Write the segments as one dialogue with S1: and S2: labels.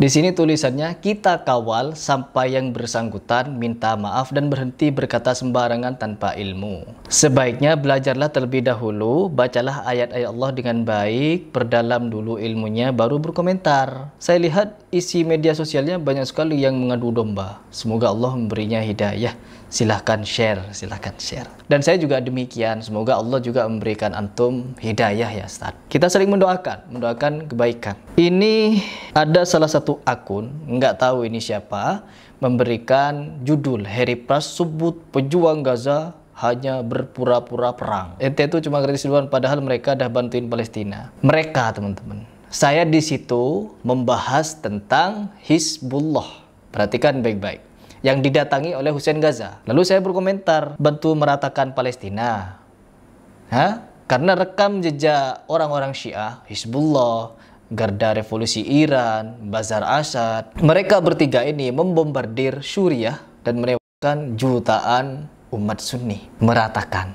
S1: Di sini tulisannya, kita kawal sampai yang bersangkutan minta maaf dan berhenti berkata sembarangan tanpa ilmu. Sebaiknya belajarlah terlebih dahulu, bacalah ayat-ayat Allah dengan baik, perdalam dulu ilmunya, baru berkomentar. Saya lihat isi media sosialnya banyak sekali yang mengadu domba. Semoga Allah memberinya hidayah. Silahkan share, silahkan share. Dan saya juga demikian, semoga Allah juga memberikan antum hidayah ya Ustaz. Kita sering mendoakan kebaikan. Ini ada salah satu akun, nggak tahu ini siapa, memberikan judul Harry Pras sebut pejuang Gaza hanya berpura-pura perang. Ente itu cuma gratis duluan, padahal mereka dah bantuin Palestina. Mereka teman-teman. Saya di situ membahas tentang Hizbullah. Perhatikan baik-baik. Yang didatangi oleh Hussein Gaza. Lalu saya berkomentar, bantu meratakan Palestina. Karena rekam jejak orang-orang Syiah, Hizbullah, Garda Revolusi Iran, Bazar Asad, mereka bertiga ini membombardir Suriah dan menewaskan jutaan umat Sunni. Meratakan.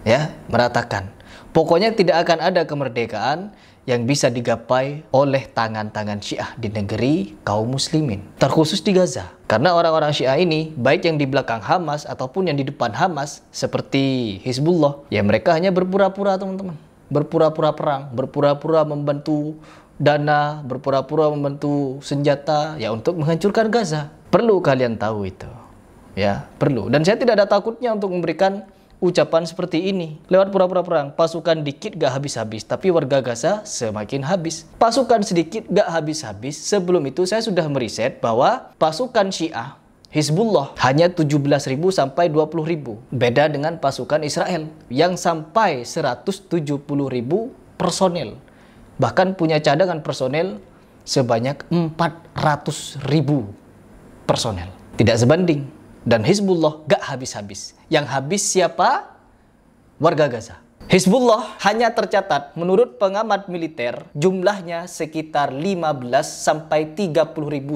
S1: Ya, meratakan. Pokoknya tidak akan ada kemerdekaan yang bisa digapai oleh tangan-tangan Syiah di negeri kaum muslimin, terkhusus di Gaza. Karena orang-orang Syiah ini, baik yang di belakang Hamas ataupun yang di depan Hamas, seperti Hizbullah, ya mereka hanya berpura-pura teman-teman. Berpura-pura perang, berpura-pura membantu dana, berpura-pura membantu senjata, ya untuk menghancurkan Gaza. Perlu kalian tahu itu. Ya, perlu. Dan saya tidak ada takutnya untuk memberikan ucapan seperti ini. Lewat pura-pura perang, pasukan dikit gak habis-habis, tapi warga Gaza semakin habis. Pasukan sedikit gak habis-habis. Sebelum itu saya sudah meriset bahwa pasukan Syiah Hizbullah hanya 17.000 sampai 20.000. Beda dengan pasukan Israel yang sampai 170.000 personel. Bahkan punya cadangan personel sebanyak 400.000 personel. Tidak sebanding. Dan Hizbullah gak habis-habis. Yang habis siapa? Warga Gaza. Hizbullah hanya tercatat menurut pengamat militer jumlahnya sekitar 15 sampai 30.000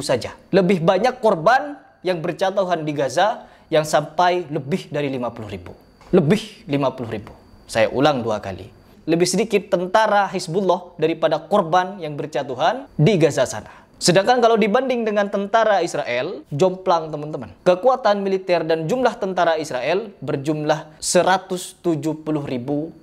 S1: saja. Lebih banyak korban yang berjatuhan di Gaza yang sampai lebih dari 50.000. Lebih 50.000. Saya ulang 2 kali. Lebih sedikit tentara Hizbullah daripada korban yang berjatuhan di Gaza sana. Sedangkan kalau dibanding dengan tentara Israel, jomplang teman-teman. Kekuatan militer dan jumlah tentara Israel berjumlah 170.000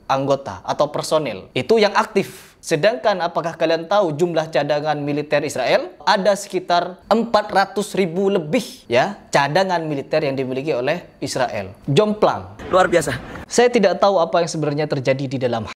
S1: anggota atau personel. Itu yang aktif. Sedangkan apakah kalian tahu jumlah cadangan militer Israel? Ada sekitar 400.000 lebih ya cadangan militer yang dimiliki oleh Israel. Jomplang. Luar biasa. Saya tidak tahu apa yang sebenarnya terjadi di dalam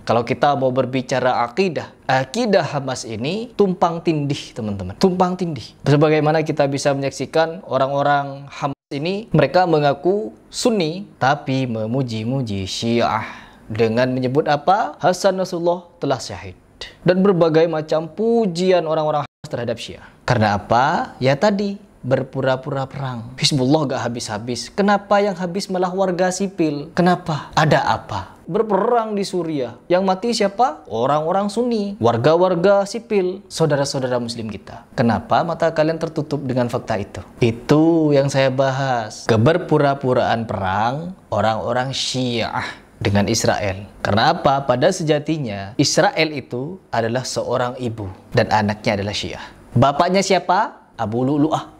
S1: kalau kita mau berbicara akidah Hamas ini tumpang tindih teman-teman. Tumpang tindih. Sebagaimana kita bisa menyaksikan orang-orang Hamas ini, mereka mengaku Sunni, tapi memuji-muji Syiah. Dengan menyebut apa? Hasan Nasrullah telah syahid. Dan berbagai macam pujian orang-orang Hamas terhadap Syiah. Karena apa? Ya tadi, berpura-pura perang. Hizbullah gak habis-habis. Kenapa yang habis malah warga sipil? Kenapa? Ada apa? Berperang di Suriah. Yang mati siapa? Orang-orang Sunni. Warga-warga sipil. Saudara-saudara muslim kita. Kenapa mata kalian tertutup dengan fakta itu? Itu yang saya bahas. Keberpura-puraan perang orang-orang Syiah dengan Israel. Karena apa? Pada sejatinya Israel itu adalah seorang ibu. Dan anaknya adalah Syiah. Bapaknya siapa? Abu Lu'lu'ah.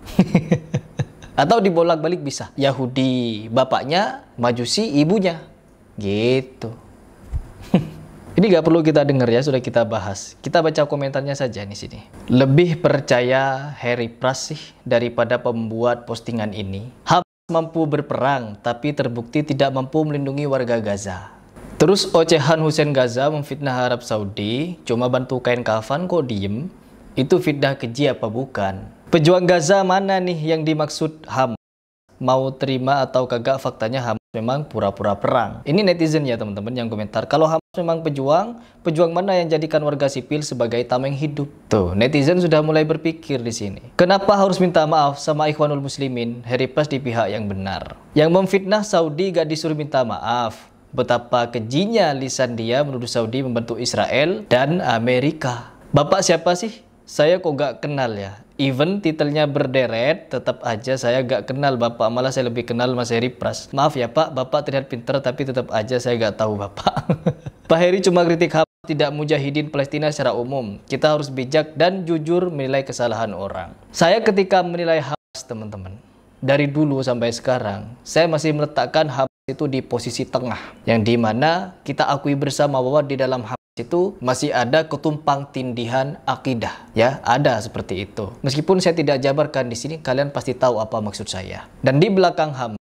S1: Atau dibolak-balik bisa. Yahudi bapaknya, Majusi ibunya. Gitu. Ini gak perlu kita dengar ya, sudah kita bahas. Kita baca komentarnya saja di sini. Lebih percaya Harry Pras sih daripada pembuat postingan ini. Hamas mampu berperang, tapi terbukti tidak mampu melindungi warga Gaza. Terus ocehan Hussein Gaza memfitnah Arab Saudi, cuma bantu kain kafan kok diem. Itu fitnah keji apa bukan? Pejuang Gaza mana nih yang dimaksud Hamas? Mau terima atau kagak, faktanya Hamas memang pura-pura perang. Ini netizen ya teman-teman yang komentar. Kalau Hamas memang pejuang mana yang jadikan warga sipil sebagai tameng hidup? Tuh, netizen sudah mulai berpikir di sini. Kenapa harus minta maaf sama Ikhwanul Muslimin? Harry Pras di pihak yang benar. Yang memfitnah Saudi gak disuruh minta maaf. Betapa kejinya lisan dia menuduh Saudi membantu Israel dan Amerika. Bapak siapa sih? Saya kok gak kenal ya. Even titelnya berderet, tetap aja saya gak kenal Bapak. Malah saya lebih kenal Mas Harry Pras. Maaf ya Pak, Bapak terlihat pintar tapi tetap aja saya gak tahu Bapak. Pak Harry cuma kritik Hamas tidak mujahidin Palestina secara umum. Kita harus bijak dan jujur menilai kesalahan orang. Saya ketika menilai Hamas, teman-teman, dari dulu sampai sekarang, saya masih meletakkan Hamas itu di posisi tengah, yang dimana kita akui bersama bahwa di dalam Hamas itu masih ada ketumpang tindihan akidah, ya, ada seperti itu. Meskipun saya tidak jabarkan di sini, kalian pasti tahu apa maksud saya. Dan di belakang Hamas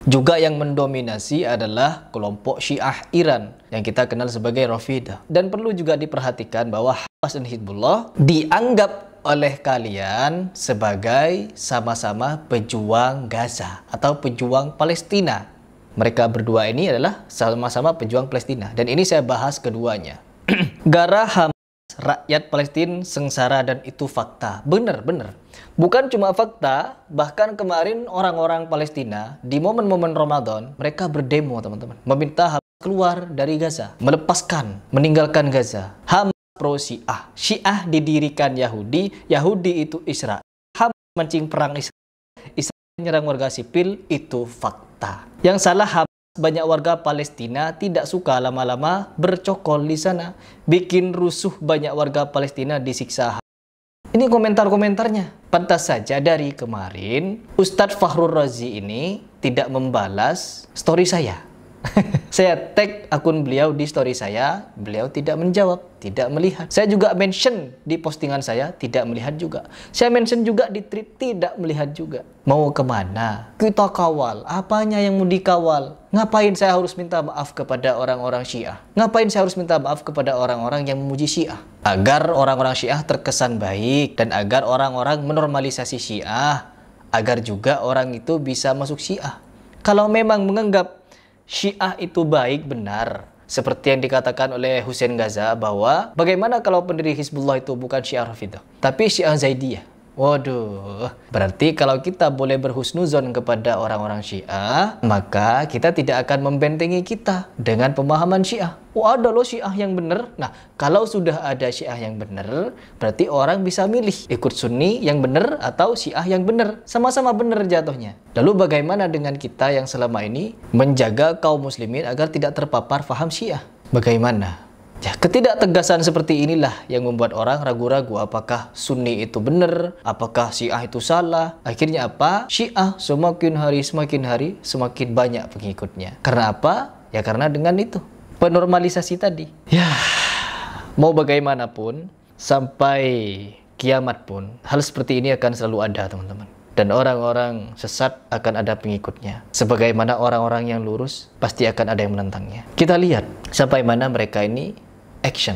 S1: juga yang mendominasi adalah kelompok Syiah Iran yang kita kenal sebagai Rafidah. Dan perlu juga diperhatikan bahwa Hamas dan Hizbullah dianggap oleh kalian sebagai sama-sama pejuang Gaza atau pejuang Palestina. Mereka berdua ini adalah sama-sama pejuang Palestina. Dan ini saya bahas keduanya. Gara Hamas, rakyat Palestina sengsara dan itu fakta. Benar. Bukan cuma fakta, bahkan kemarin orang-orang Palestina di momen-momen Ramadan, mereka berdemo, teman-teman. Meminta Hamas keluar dari Gaza, meninggalkan Gaza. Hamas pro Syiah. Syiah didirikan Yahudi, Yahudi itu Israel. Hamas mancing perang Israel. Israel menyerang warga sipil, itu fakta. Yang salah Hamas. Banyak warga Palestina tidak suka lama-lama bercokol di sana. Bikin rusuh, banyak warga Palestina disiksa. Ini komentar-komentarnya. Pantas saja dari kemarin Ustadz Fakhrul Razi ini tidak membalas story saya. Saya tag akun beliau di story saya, beliau tidak menjawab, tidak melihat. Saya juga mention di postingan saya, tidak melihat juga. Saya mention juga di tweet, tidak melihat juga. Mau kemana? Kita kawal. Apanya yang mau dikawal? Ngapain saya harus minta maaf kepada orang-orang Syiah? Ngapain saya harus minta maaf kepada orang-orang yang memuji Syiah? Agar orang-orang Syiah terkesan baik dan agar orang-orang menormalisasi Syiah, agar juga orang itu bisa masuk Syiah. Kalau memang menganggap Syiah itu baik, benar. Seperti yang dikatakan oleh Hussein Gaza bahwa bagaimana kalau pendiri Hizbullah itu bukan Syiah Rafidah, tapi Syiah Zaidiyah. Waduh, berarti kalau kita boleh berhusnuzon kepada orang-orang Syiah, maka kita tidak akan membentengi kita dengan pemahaman Syiah. Oh, ada loh Syiah yang benar. Nah, kalau sudah ada Syiah yang benar, berarti orang bisa milih ikut Sunni yang benar atau Syiah yang benar. Sama-sama benar jatuhnya. Lalu bagaimana dengan kita yang selama ini menjaga kaum muslimin agar tidak terpapar faham Syiah? Bagaimana? Ya, ketidaktegasan seperti inilah yang membuat orang ragu-ragu apakah Sunni itu benar, apakah Syiah itu salah. Akhirnya apa? Syiah semakin hari semakin banyak pengikutnya. Karena apa? Ya karena dengan itu, penormalisasi tadi. Ya, mau bagaimanapun, sampai kiamat pun, hal seperti ini akan selalu ada, teman-teman. Dan orang-orang sesat akan ada pengikutnya. Sebagaimana orang-orang yang lurus, pasti akan ada yang menentangnya. Kita lihat sampai mana mereka ini action.